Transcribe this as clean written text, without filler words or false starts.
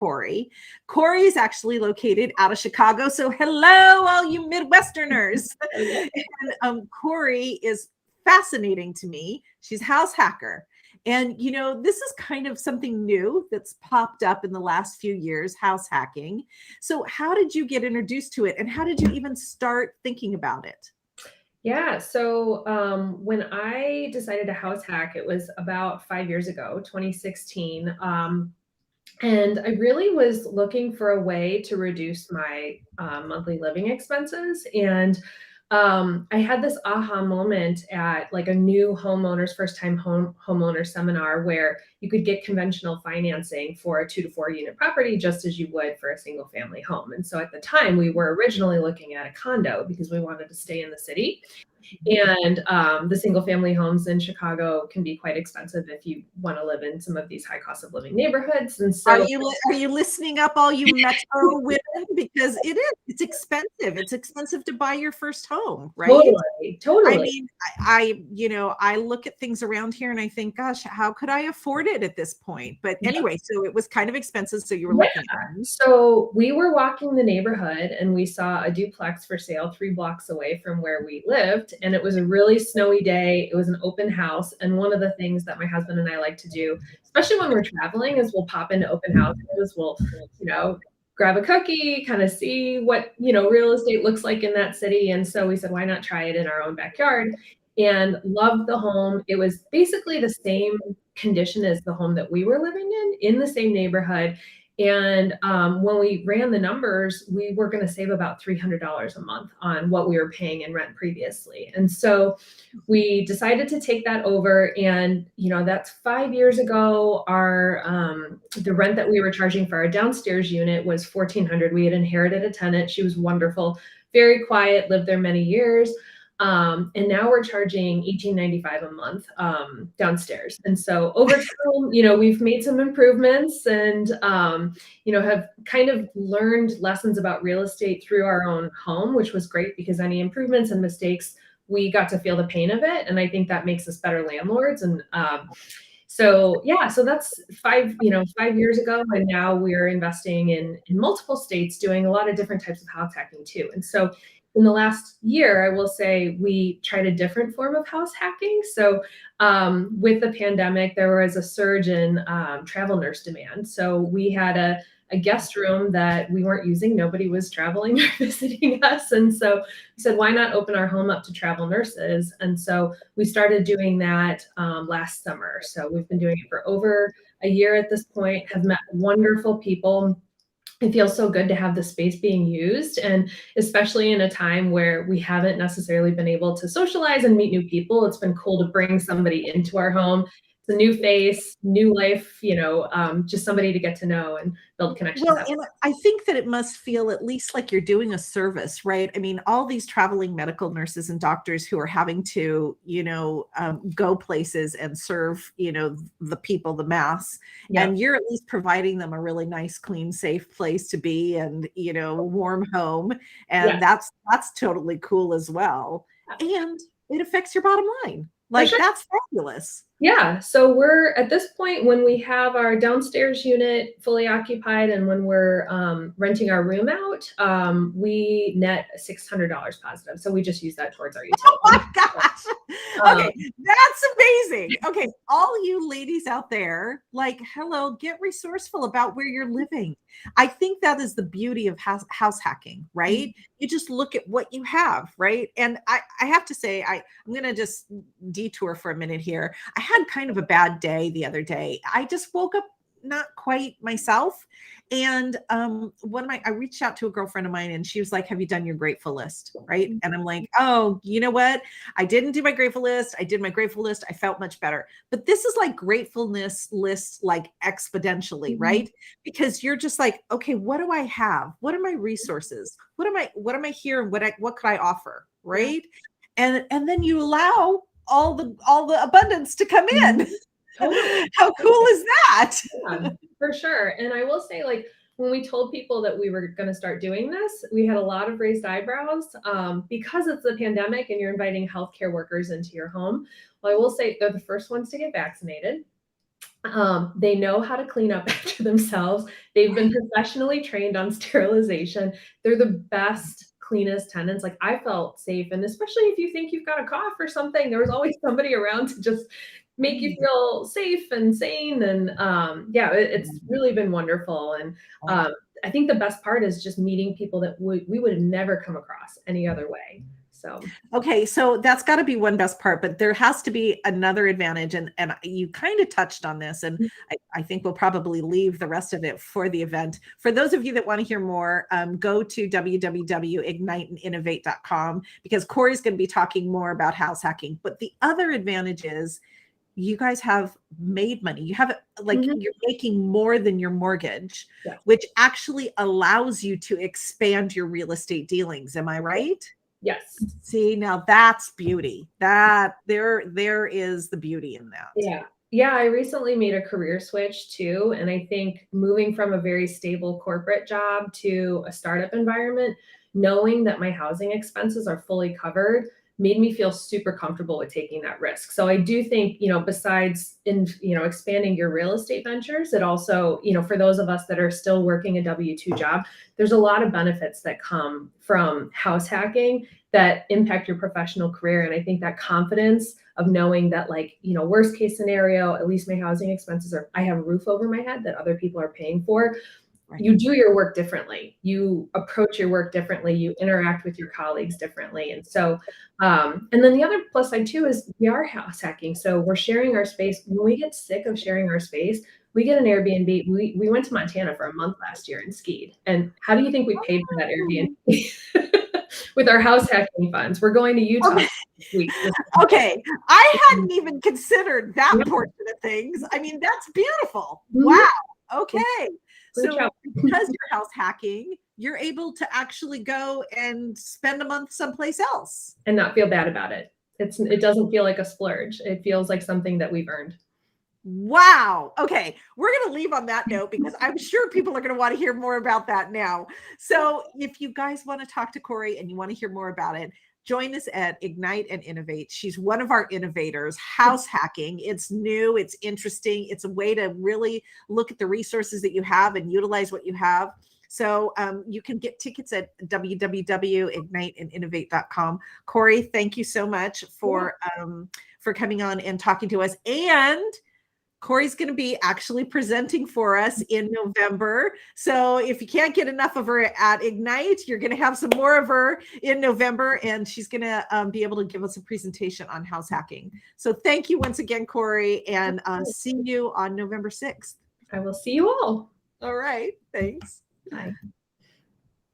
Corey. Corey is actually located out of Chicago. So hello, all you Midwesterners. And Corey is fascinating to me. She's house hacker. And, this is kind of something new that's popped up in the last few years, house hacking. So how did you get introduced to it? And how did you even start thinking about it? Yeah. So when I decided to house hack, it was about 5 years ago, 2016. And I really was looking for a way to reduce my monthly living expenses. And I had this aha moment at like a new homeowners, first time homeowner seminar where you could get conventional financing for a 2 to 4 unit property just as you would for a single family home. And so at the time, we were originally looking at a condo because we wanted to stay in the city. And the single family homes in Chicago can be quite expensive if you want to live in some of these high cost of living neighborhoods. And Are so you listening up, all you Metro women? Because it's expensive. It's expensive to buy your first home, right? totally. I mean, I look at things around here and I think, gosh, how could I afford it at this point? But anyway, so it was kind of expensive. So you were looking at it. So we were walking the neighborhood and we saw a duplex for sale 3 blocks away from where we lived. And it was a really snowy day. It was an open house. And one of the things that my husband and I like to do, especially when we're traveling, is we'll pop into open houses. We'll, grab a cookie, kind of see what, real estate looks like in that city. And so we said, why not try it in our own backyard? And loved the home. It was basically the same condition as the home that we were living in the same neighborhood. And when we ran the numbers, we were going to save about $300 a month on what we were paying in rent previously. And so we decided to take that over. And, that's 5 years ago. The rent that we were charging for our downstairs unit was $1,400. We had inherited a tenant. She was wonderful, very quiet, lived there many years. And now we're charging $1,895 a month downstairs. And so over time, we've made some improvements and, have kind of learned lessons about real estate through our own home, which was great because any improvements and mistakes, we got to feel the pain of it. And I think that makes us better landlords. And so that's 5 years ago. And now we're investing in multiple states, doing a lot of different types of house hacking too. And so in the last year, I will say we tried a different form of house hacking. So with the pandemic, there was a surge in travel nurse demand. So we had a guest room that we weren't using. Nobody was traveling or visiting us. And so we said, why not open our home up to travel nurses? And so we started doing that last summer. So we've been doing it for over a year at this point, have met wonderful people. It feels so good to have the space being used. And especially in a time where we haven't necessarily been able to socialize and meet new people, it's been cool to bring somebody into our home. It's a new face, new life, just somebody to get to know and build connections. Well, and I think that it must feel at least like you're doing a service, right? I mean, all these traveling medical nurses and doctors who are having to, go places and serve, the people, the mass, and you're at least providing them a really nice, clean, safe place to be and, warm home. And that's totally cool as well. And it affects your bottom line. Like, that's fabulous. Yeah. So we're at this point when we have our downstairs unit fully occupied and when we're renting our room out, we net $600 positive. So we just use that towards our utility. Oh my gosh. Okay. That's amazing. Okay. All you ladies out there, like, hello, get resourceful about where you're living. I think that is the beauty of house hacking, right? Mm-hmm. You just look at what you have, right? And I have to say, I'm going to just detour for a minute here. I had kind of a bad day the other day. I just woke up not quite myself. And I reached out to a girlfriend of mine and she was like, have you done your grateful list? Right. And I'm like, oh, you know what? I didn't do my grateful list. I did my grateful list. I felt much better. But this is like gratefulness lists like exponentially, right? Because you're just like, okay, what do I have? What are my resources? What am I here? And what could I offer? Right. And then you allow all the abundance to come in. Totally. How cool is that? Yeah, for sure. And I will say, like, when we told people that we were going to start doing this, we had a lot of raised eyebrows because it's the pandemic and you're inviting healthcare workers into your home. Well, I will say they're the first ones to get vaccinated. They know how to clean up after themselves. They've been professionally trained on sterilization. They're the best, cleanest tenants. Like I felt safe. And especially if you think you've got a cough or something, there was always somebody around to just make you feel safe and sane. And yeah, it's really been wonderful. And I think the best part is just meeting people that we would have never come across any other way. So okay, so that's got to be one best part, but there has to be another advantage, and you kind of touched on this, and I think we'll probably leave the rest of it for the event. For those of you that want to hear more, go to www.igniteinnovate.com, because Corey's going to be talking more about house hacking. But the other advantage is you guys have made money. You have like you're making more than your mortgage, which actually allows you to expand your real estate dealings. Am I right? Yes. See, now that's beauty. That there is the beauty in that. Yeah. Yeah, I recently made a career switch too. And I think moving from a very stable corporate job to a startup environment, knowing that my housing expenses are fully covered made me feel super comfortable with taking that risk. So I do think, besides expanding your real estate ventures, it also, for those of us that are still working a W-2 job, there's a lot of benefits that come from house hacking that impact your professional career. And I think that confidence of knowing that, like, worst case scenario, at least my housing expenses I have a roof over my head that other people are paying for. You do your work differently. You approach your work differently. You interact with your colleagues differently. And so, and then the other plus side too is we are house hacking. So we're sharing our space. When we get sick of sharing our space, we get an Airbnb. We went to Montana for a month last year and skied. And how do you think we paid for that Airbnb? With our house hacking funds. We're going to Utah this week. Okay. I hadn't even considered that portion of things. I mean, that's beautiful. Wow. Okay. So because you're house hacking, you're able to actually go and spend a month someplace else. And not feel bad about it. It doesn't feel like a splurge. It feels like something that we've earned. Wow. Okay. We're going to leave on that note because I'm sure people are going to want to hear more about that now. So if you guys want to talk to Corey and you want to hear more about it, join us at Ignite and Innovate. She's one of our innovators. House hacking. It's new. It's interesting. It's a way to really look at the resources that you have and utilize what you have. So you can get tickets at www.igniteandinnovate.com. Corey, thank you so much for coming on and talking to us. And Corey's going to be actually presenting for us in November. So if you can't get enough of her at Ignite, you're going to have some more of her in November, and she's going to be able to give us a presentation on house hacking. So thank you once again, Corey, and see you on November 6th. I will see you all. All right. Thanks. Bye.